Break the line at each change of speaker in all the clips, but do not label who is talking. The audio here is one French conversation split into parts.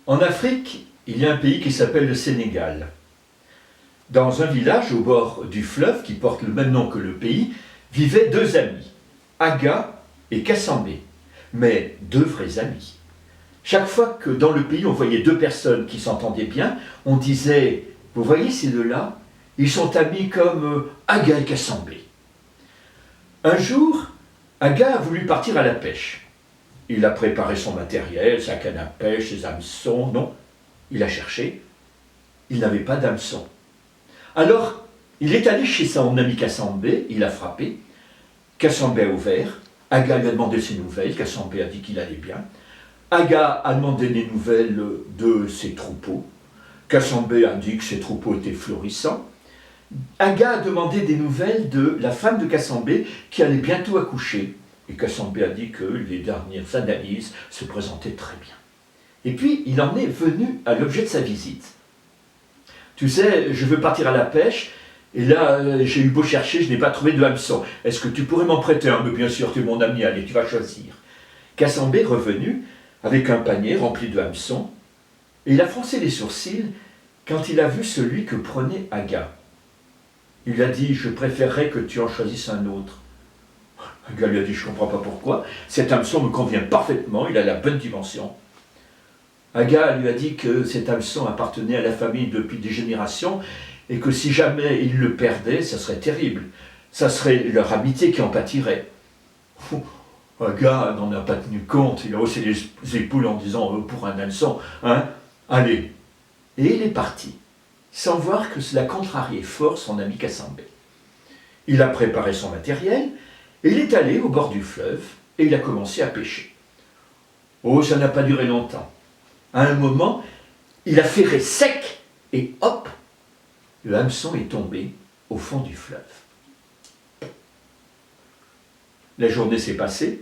En Afrique, il y a un pays qui s'appelle le Sénégal. Dans un village au bord du fleuve, qui porte le même nom que le pays, vivaient deux amis, Aga et Kassambé, mais deux vrais amis. Chaque fois que dans le pays on voyait deux personnes qui s'entendaient bien, on disait « Vous voyez ces deux-là, ils sont amis comme Aga et Kassambé ». Un jour, Aga a voulu partir à la pêche. Il a préparé son matériel, sa canne à pêche, ses hameçons. Non, il a cherché, il n'avait pas d'hameçon. Alors, il est allé chez son ami Kassambé, il a frappé. Kassambé a ouvert, Aga lui a demandé ses nouvelles, Kassambé a dit qu'il allait bien. Aga a demandé des nouvelles de ses troupeaux. Kassambé a dit que ses troupeaux étaient florissants. Aga a demandé des nouvelles de la femme de Kassambé qui allait bientôt accoucher. Et Kassambé a dit que les dernières analyses se présentaient très bien. Et puis, il en est venu à l'objet de sa visite. Tu sais, je veux partir à la pêche, et là, j'ai eu beau chercher, je n'ai pas trouvé de hameçon. Est-ce que tu pourrais m'en prêter un? Mais bien sûr, tu es mon ami, allez, tu vas choisir. Kassambé, revenu, avec un panier rempli de hameçons, et il a froncé les sourcils quand il a vu celui que prenait Aga. Il a dit « Je préférerais que tu en choisisses un autre ». Aga lui a dit « Je ne comprends pas pourquoi, cet hameçon me convient parfaitement, il a la bonne dimension ». Aga lui a dit que cet hameçon appartenait à la famille depuis des générations et que si jamais il le perdait, ça serait terrible. Ça serait leur amitié qui en pâtirait. Aga n'en a pas tenu compte, il a haussé les épaules en disant « Pour un hameçon, hein, allez ». Et il est parti, sans voir que cela contrariait fort son ami Kassambé. Il a préparé son matériel, et il est allé au bord du fleuve, et il a commencé à pêcher. Oh, ça n'a pas duré longtemps. À un moment, il a ferré sec, et hop, le hameçon est tombé au fond du fleuve. La journée s'est passée.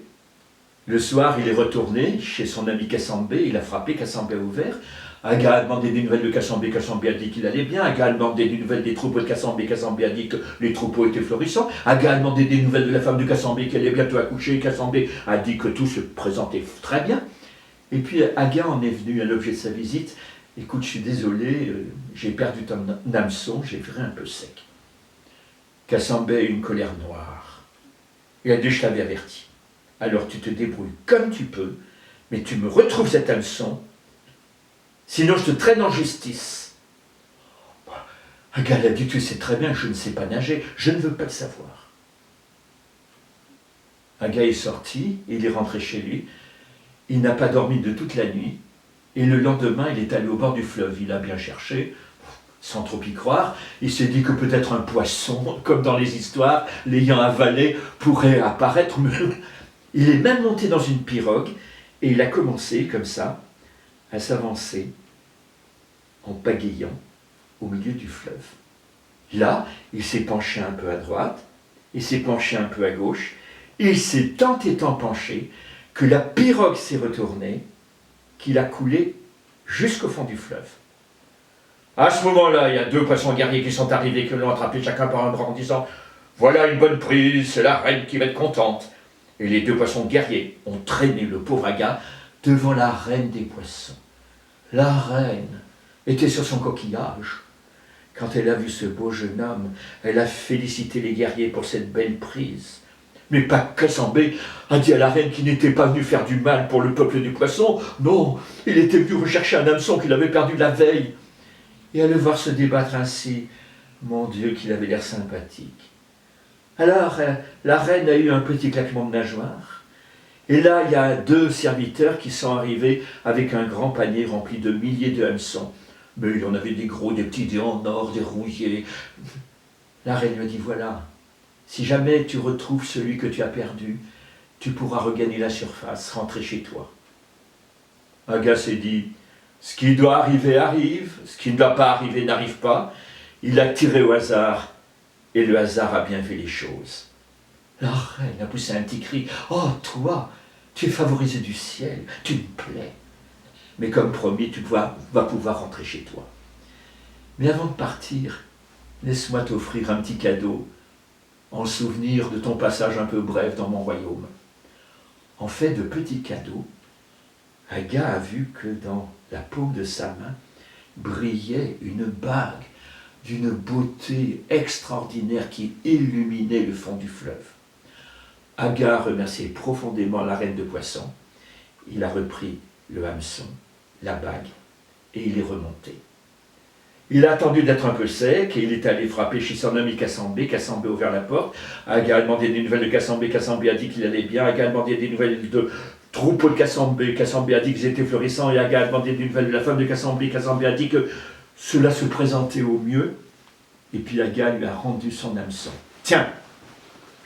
Le soir, il est retourné chez son ami Kassambé, il a frappé, Kassambé a ouvert. Aga a demandé des nouvelles de Kassambé, Kassambé a dit qu'il allait bien. Aga a demandé des nouvelles des troupeaux de Kassambé, Kassambé a dit que les troupeaux étaient florissants. Aga a demandé des nouvelles de la femme de Kassambé, qu'elle allait bientôt accoucher. Kassambé a dit que tout se présentait très bien. Et puis Aga en est venu à l'objet de sa visite. Écoute, je suis désolé, j'ai perdu ton hameçon, j'ai viré un peu sec. Kassambé a eu une colère noire. Il a dit, je t'avais averti. Alors tu te débrouilles comme tu peux, mais tu me retrouves cet hameçon, sinon je te traîne en justice. Aga a dit, tu sais très bien que je ne sais pas nager, je ne veux pas le savoir. Aga est sorti, il est rentré chez lui, il n'a pas dormi de toute la nuit, et le lendemain il est allé au bord du fleuve, il a bien cherché, sans trop y croire, il s'est dit que peut-être un poisson, comme dans les histoires, l'ayant avalé, pourrait apparaître, mais il est même monté dans une pirogue, et il a commencé, comme ça, à s'avancer en pagayant au milieu du fleuve. Là, il s'est penché un peu à droite, il s'est penché un peu à gauche, il s'est tant et tant penché que la pirogue s'est retournée, qu'il a coulé jusqu'au fond du fleuve. À ce moment-là, il y a deux poissons guerriers qui sont arrivés, qui l'ont attrapé chacun par un bras en disant « Voilà une bonne prise, c'est la reine qui va être contente ». Et les deux poissons guerriers ont traîné le pauvre Aga devant la reine des poissons. La reine était sur son coquillage. Quand elle a vu ce beau jeune homme, elle a félicité les guerriers pour cette belle prise. Mais pas Kassambé a dit à la reine qu'il n'était pas venu faire du mal pour le peuple du poisson. Non, il était venu rechercher un hameçon qu'il avait perdu la veille. Et à le voir se débattre ainsi, mon Dieu, qu'il avait l'air sympathique. Alors, la reine a eu un petit claquement de nageoire. Et là, il y a deux serviteurs qui sont arrivés avec un grand panier rempli de milliers de hameçons. Mais il y en avait des gros, des petits, des en or, des rouillés. La reine lui a dit, voilà, si jamais tu retrouves celui que tu as perdu, tu pourras regagner la surface, rentrer chez toi. Aga s'est dit, ce qui doit arriver arrive, ce qui ne doit pas arriver n'arrive pas. Il a tiré au hasard. Et le hasard a bien fait les choses. La reine a poussé un petit cri. « Oh, toi, tu es favorisé du ciel, tu me plais. Mais comme promis, tu vas pouvoir rentrer chez toi. Mais avant de partir, laisse-moi t'offrir un petit cadeau en souvenir de ton passage un peu bref dans mon royaume. » En fait de petits cadeaux, Aga a vu que dans la paume de sa main, brillait une bague d'une beauté extraordinaire qui illuminait le fond du fleuve. Agar remerciait profondément la reine de poissons. Il a repris le hameçon, la bague, et il est remonté. Il a attendu d'être un peu sec et il est allé frapper chez son ami Cassambé. Cassambé a ouvert la porte. Agar a demandé des nouvelles de Cassambé. Cassambé a dit qu'il allait bien. Agar a demandé des nouvelles de troupeau de Cassambé. Cassambé a dit qu'ils étaient florissants. Et Agar a demandé des nouvelles de la femme de Cassambé. Cassambé a dit que cela se présentait au mieux. Et puis Agar lui a rendu son hameçon. Tiens,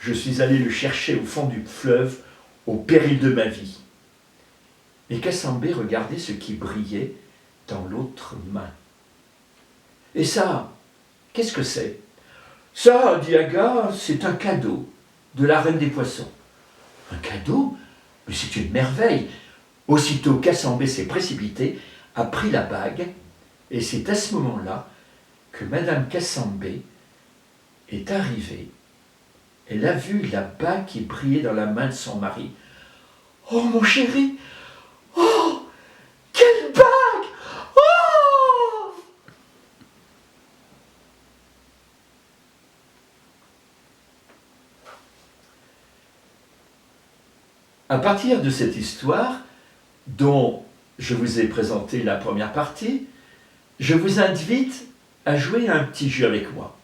je suis allé le chercher au fond du fleuve, au péril de ma vie. Et Cassambé regardait ce qui brillait dans l'autre main. Et ça, qu'est-ce que c'est? Ça, dit Agar, c'est un cadeau de la reine des poissons. Un cadeau? Mais c'est une merveille. Aussitôt Cassambé s'est précipité, a pris la bague, et c'est à ce moment-là que Madame Cassambé est arrivée. Elle a vu la bague qui brillait dans la main de son mari. « Oh, mon chéri! Oh, quelle bague! Oh !» À partir de cette histoire, dont je vous ai présenté la première partie, je vous invite à jouer à un petit jeu avec moi.